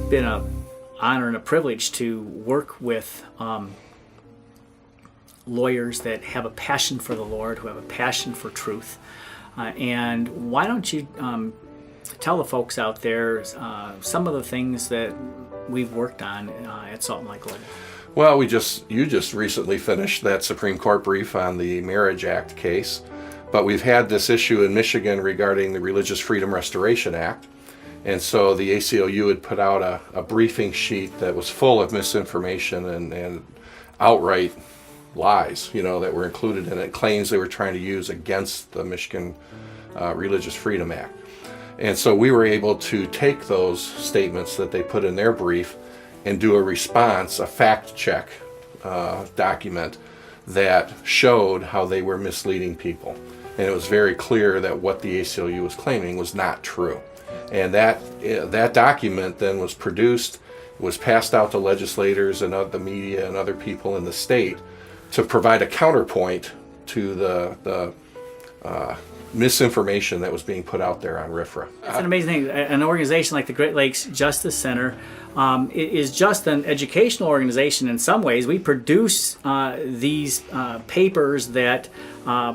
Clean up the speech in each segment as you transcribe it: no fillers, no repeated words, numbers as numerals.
been an honor and a privilege to work with lawyers that have a passion for the Lord, who have a passion for truth. And why don't you tell the folks out there some of the things that we've worked on at Salt and Light Global? Well, you just recently finished that Supreme Court brief on the Marriage Act case, but we've had this issue in Michigan regarding the Religious Freedom Restoration Act. And so the ACLU had put out a briefing sheet that was full of misinformation and outright lies, that were included in it, claims they were trying to use against the Michigan Religious Freedom Act. And so we were able to take those statements that they put in their brief and do a response, a fact check document that showed how they were misleading people. And it was very clear that what the ACLU was claiming was not true. And that document then was produced, was passed out to legislators and the media and other people in the state to provide a counterpoint to the misinformation that was being put out there on RFRA. It's an amazing thing. An organization like the Great Lakes Justice Center is just an educational organization in some ways. We produce these papers that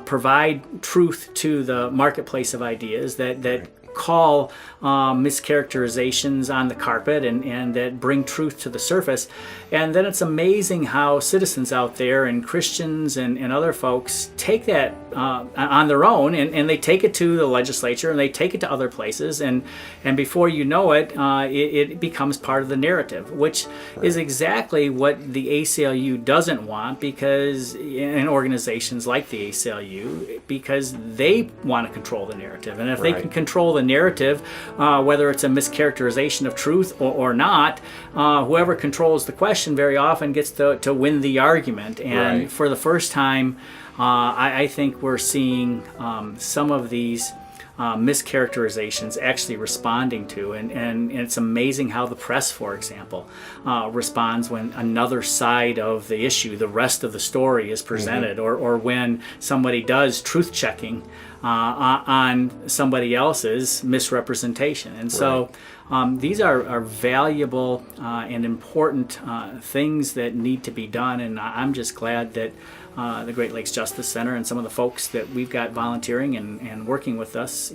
provide truth to the marketplace of ideas, that call mischaracterizations on the carpet and that bring truth to the surface. And then it's amazing how citizens out there and Christians and other folks take that on their own and they take it to the legislature and they take it to other places, and before you know it, it becomes part of the narrative, which is exactly what the ACLU doesn't want, because in organizations like the ACLU, because they want to control the narrative. And if they can control the narrative, whether it's a mischaracterization of truth or not, whoever controls the question very often gets to win the argument. And for the first time, I think we're seeing some of these mischaracterizations actually responding to, and it's amazing how the press, for example, responds when another side of the issue, the rest of the story, is presented, or when somebody does truth checking on somebody else's misrepresentation. And so these are valuable and important things that need to be done, and I'm just glad that the Great Lakes Justice Center and some of the folks that we've got volunteering and working with us,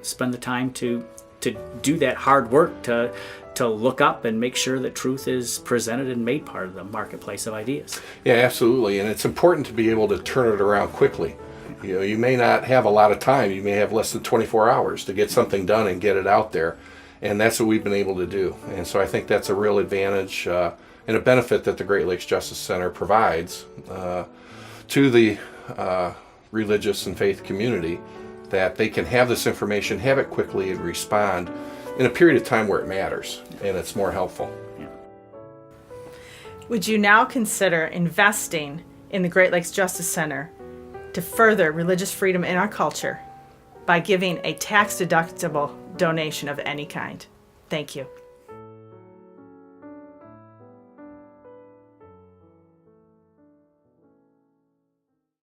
spend the time to do that hard work to look up and make sure that truth is presented and made part of the marketplace of ideas. Yeah, absolutely. And it's important to be able to turn it around quickly. You may not have a lot of time. You may have less than 24 hours to get something done and get it out there. And that's what we've been able to do. And so I think that's a real advantage and a benefit that the Great Lakes Justice Center provides to the religious and faith community, that they can have this information, have it quickly, and respond in a period of time where it matters and it's more helpful. Yeah. Would you now consider investing in the Great Lakes Justice Center to further religious freedom in our culture by giving a tax-deductible donation of any kind? Thank you.